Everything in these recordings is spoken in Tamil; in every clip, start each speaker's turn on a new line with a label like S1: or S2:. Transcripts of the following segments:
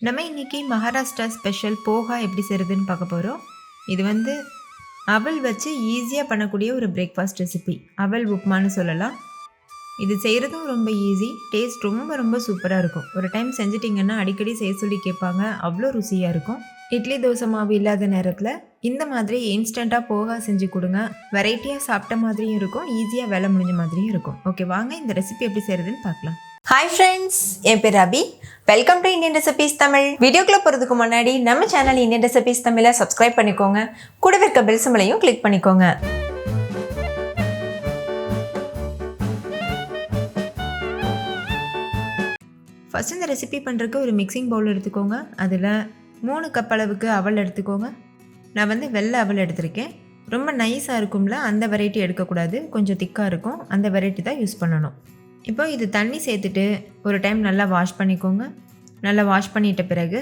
S1: நம்ம இன்றைக்கி மகாராஷ்டிரா ஸ்பெஷல் போஹா எப்படி செய்கிறதுன்னு பார்க்க போகிறோம். இது வந்து அவல் வச்சு ஈஸியாக பண்ணக்கூடிய ஒரு பிரேக்ஃபாஸ்ட் ரெசிபி. அவல் உப்மான்னு சொல்லலாம். இது செய்கிறதும் ரொம்ப ஈஸி, டேஸ்ட் ரொம்ப ரொம்ப சூப்பராக இருக்கும். ஒரு டைம் செஞ்சிட்டிங்கன்னா அடிக்கடி செய்ய சொல்லி கேட்பாங்க, அவ்வளோ ருசியாக இருக்கும். இட்லி தோசை மாவு இல்லாத நேரத்தில் இந்த மாதிரி இன்ஸ்டண்ட்டாக போஹா செஞ்சு கொடுங்க. வெரைட்டியாக சாப்பிட்ட மாதிரியும் இருக்கும், ஈஸியாக வேலை முடிஞ்ச மாதிரியும் இருக்கும். ஓகே, வாங்க இந்த ரெசிபி எப்படி செய்கிறதுன்னு பார்க்கலாம்.
S2: ஹாய் ஃப்ரெண்ட்ஸ், என் பேர் Abhi. Welcome to Indian recipes Tamil. வீடியோக்குள்ளே போகிறதுக்கு முன்னாடி நம்ம சேனல் இந்தியன் ரெசிபீஸ் தமிழை சப்ஸ்கிரைப் பண்ணிக்கோங்க. கூடவே இருக்க பெல் சிம்பலையும் கிளிக் பண்ணிக்கோங்க.
S1: ஃபஸ்ட் இந்த ரெசிபி பண்ணுறதுக்கு ஒரு மிக்சிங் பவுல் எடுத்துக்கோங்க. அதில் 3 கப் அளவுக்கு அவல் எடுத்துக்கோங்க. நான் வந்து வெள்ளை அவல் எடுத்திருக்கேன். ரொம்ப நைஸாக இருக்கும்ல, அந்த வெரைட்டி எடுக்கக்கூடாது. கொஞ்சம் திக்காக இருக்கும், அந்த வெரைட்டி தான் யூஸ் பண்ணணும். இப்போ இது தண்ணி சேர்த்துட்டு ஒரு டைம் நல்லா வாஷ் பண்ணிக்கோங்க. நல்லா வாஷ் பண்ணிட்ட பிறகு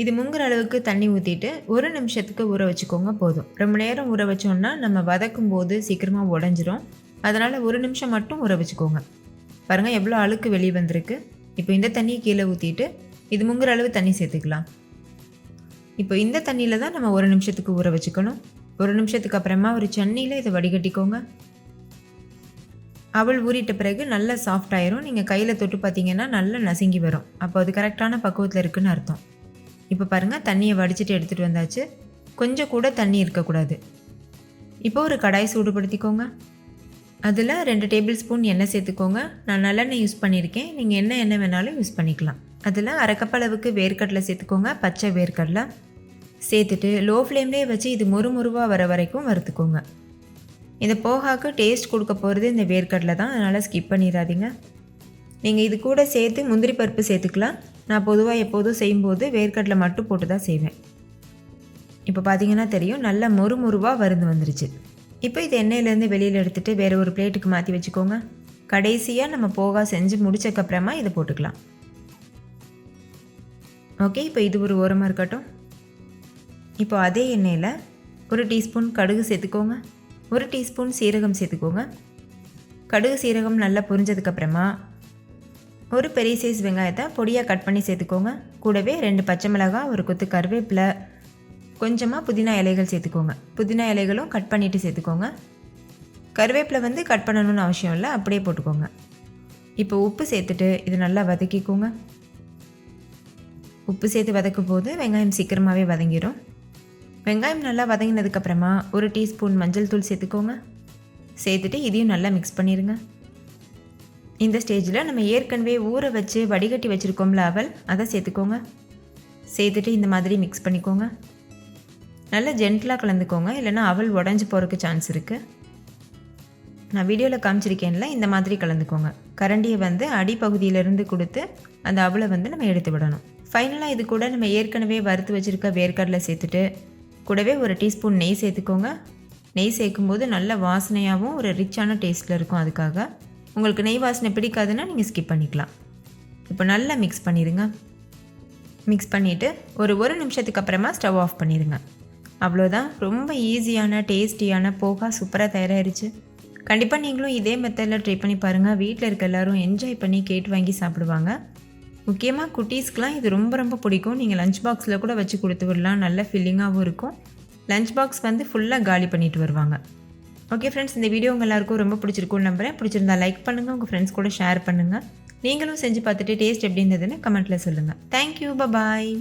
S1: இது முங்குற அளவுக்கு தண்ணி ஊற்றிட்டு 1 நிமிஷத்துக்கு ஊற வச்சுக்கோங்க. போதும். ரொம்ப நேரம் ஊற வச்சோன்னா நம்ம வதக்கும் போது சீக்கிரமாக உடஞ்சிரும். அதனால் 1 நிமிஷம் மட்டும் ஊற வச்சுக்கோங்க. பாருங்கள் எவ்வளோ அழுக்கு வெளியே வந்திருக்கு. இப்போ இந்த தண்ணியை கீழே ஊற்றிட்டு இது முங்குற அளவு தண்ணி சேர்த்துக்கலாம். இப்போ இந்த தண்ணியில் தான் நம்ம 1 நிமிஷத்துக்கு ஊற வச்சுக்கணும். 1 நிமிஷத்துக்கு அப்புறமா ஒரு சன்னியில் இதை வடிகட்டிக்கோங்க. அவல் ஊறிட்ட பிறகு நல்லா சாஃப்ட் ஆயிரும். நீங்கள் கையில் தொட்டு பார்த்தீங்கன்னா நல்லா நசுங்கி வரும். அப்போ அது கரெக்டான பக்குவத்தில் இருக்குதுன்னு அர்த்தம். இப்போ பாருங்கள், தண்ணியை வடிச்சிட்டு எடுத்துகிட்டு வந்தாச்சு. கொஞ்சம் கூட தண்ணி இருக்கக்கூடாது. இப்போ ஒரு கடாய் சூடுபடுத்திக்கோங்க. அதில் 2 டேபிள் ஸ்பூன் எண்ணெய் சேர்த்துக்கோங்க. நான் நல்லெண்ணெய் யூஸ் பண்ணியிருக்கேன், நீங்கள் எண்ணெய் வேணாலும் யூஸ் பண்ணிக்கலாம். அதில் 1/2 கப் அளவுக்கு வேர்க்கடலை சேர்த்துக்கோங்க. பச்சை வேர்க்கடலை சேர்த்துட்டு லோ ஃப்ளேம்லேயே வச்சு இது முறுமுறுவாக வர வரைக்கும் வறுத்துக்கோங்க. இந்த போஹாவுக்கு டேஸ்ட் கொடுக்க போகிறது இந்த வேர்க்கடலை தான், அதனால் ஸ்கிப் பண்ணிடாதீங்க. நீங்கள் இது கூட சேர்த்து முந்திரி பருப்பு சேர்த்துக்கலாம். நான் பொதுவாக எப்போதும் செய்யும்போது வேர்க்கடலை மட்டும் போட்டு தான் செய்வேன். இப்போ பார்த்தீங்கன்னா தெரியும், நல்லா முறுமுறுவாக வறுந்து வந்துருச்சு. இப்போ இது எண்ணெயிலேருந்து வெளியில் எடுத்துகிட்டு வேறு ஒரு பிளேட்டுக்கு மாற்றி வச்சுக்கோங்க. கடைசியாக நம்ம போஹா செஞ்சு முடிச்சக்கப்புறமா இதை போட்டுக்கலாம். ஓகே, இப்போ இது ஒரு ஓரமாக இருக்கட்டும். இப்போ அதே எண்ணெயில் 1 டீஸ்பூன் கடுகு சேர்த்துக்கோங்க. 1 டீஸ்பூன் சீரகம் சேர்த்துக்கோங்க. கடுகு சீரகம் நல்லா பொரிஞ்சதுக்கப்புறமா ஒரு பெரிய சைஸ் வெங்காயத்தை பொடியாக கட் பண்ணி சேர்த்துக்கோங்க. கூடவே 2 பச்சை மிளகாய், ஒரு கொத்து கருவேப்பிலை, கொஞ்சமாக புதினா இலைகள் சேர்த்துக்கோங்க. புதினா இலைகளும் கட் பண்ணிவிட்டு சேர்த்துக்கோங்க. கருவேப்பிலை வந்து கட் பண்ணணும்னு அவசியம் இல்லை, அப்படியே போட்டுக்கோங்க. இப்போ உப்பு சேர்த்துட்டு இது நல்லா வதக்கிக்கோங்க. உப்பு சேர்த்து வதக்கும் போது வெங்காயம் சீக்கிரமாகவே வதங்கிடும். வெங்காயம் நல்லா வதங்கினதுக்கப்புறமா 1 டீஸ்பூன் மஞ்சள் தூள் சேர்த்துக்கோங்க. சேர்த்துட்டு இதையும் நல்லா மிக்ஸ் பண்ணிடுங்க. இந்த ஸ்டேஜில் நம்ம ஏற்கனவே ஊற வச்சு வடிகட்டி வச்சுருக்கோம்ல அவல், அதை சேர்த்துக்கோங்க. சேர்த்துட்டு இந்த மாதிரி மிக்ஸ் பண்ணிக்கோங்க. நல்லா ஜென்டலாக கலந்துக்கோங்க, இல்லைனா அவல் உடஞ்சி போகிறதுக்கு சான்ஸ் இருக்குது. நான் வீடியோவில் காமிச்சிருக்கேன்ல, இந்த மாதிரி கலந்துக்கோங்க. கரண்டியை வந்து அடிப்பகுதியிலேருந்து கொடுத்து அந்த அவலை வந்து நம்ம எடுத்து விடணும். ஃபைனலாக இது கூட நம்ம ஏற்கனவே வறுத்து வச்சுருக்க வேர்க்கடலை சேர்த்துட்டு கூடவே 1 டீஸ்பூன் நெய் சேர்த்துக்கோங்க. நெய் சேர்க்கும்போது நல்ல வாசனையாகவும் ஒரு ரிச்சான டேஸ்ட்டில் இருக்கும். அதுக்காக உங்களுக்கு நெய் வாசனை பிடிக்காதுன்னா நீங்கள் ஸ்கிப் பண்ணிக்கலாம். இப்போ நல்லா மிக்ஸ் பண்ணிடுங்க. மிக்ஸ் பண்ணிவிட்டு ஒரு நிமிஷத்துக்கு அப்புறமா ஸ்டவ் ஆஃப் பண்ணிடுங்க. அவ்வளோதான், ரொம்ப ஈஸியான டேஸ்டியான போஹா சூப்பராக தயாராகிடுச்சு. கண்டிப்பாக நீங்களும் இதே மெத்தடில் ட்ரை பண்ணி பாருங்கள். வீட்டில் இருக்க எல்லோரும் என்ஜாய் பண்ணி கேட்டு வாங்கி சாப்பிடுவாங்க. முக்கியமாக குட்டீஸ்க்கெலாம் இது ரொம்ப ரொம்ப பிடிக்கும். நீங்கள் லஞ்ச் பாக்ஸில் கூட வச்சு கொடுத்து விடலாம். நல்ல ஃபில்லிங்காகவும் இருக்கும். லஞ்ச் பாக்ஸ் வந்து ஃபுல்லாக காலி பண்ணிட்டு வருவாங்க. ஓகே ஃப்ரெண்ட்ஸ், இந்த வீடியோ உங்கள் எல்லாருக்கும் ரொம்ப பிடிச்சிருக்கும்னு நம்புகிறேன். பிடிச்சிருந்தா லைக் பண்ணுங்கள், உங்கள் ஃப்ரெண்ட்ஸ் கூட ஷேர் பண்ணுங்கள். நீங்களும் செஞ்சு பார்த்துட்டு டேஸ்ட் எப்படி இருந்ததுன்னு கமெண்ட்டில் சொல்லுங்கள். தேங்க்யூ, பாய்.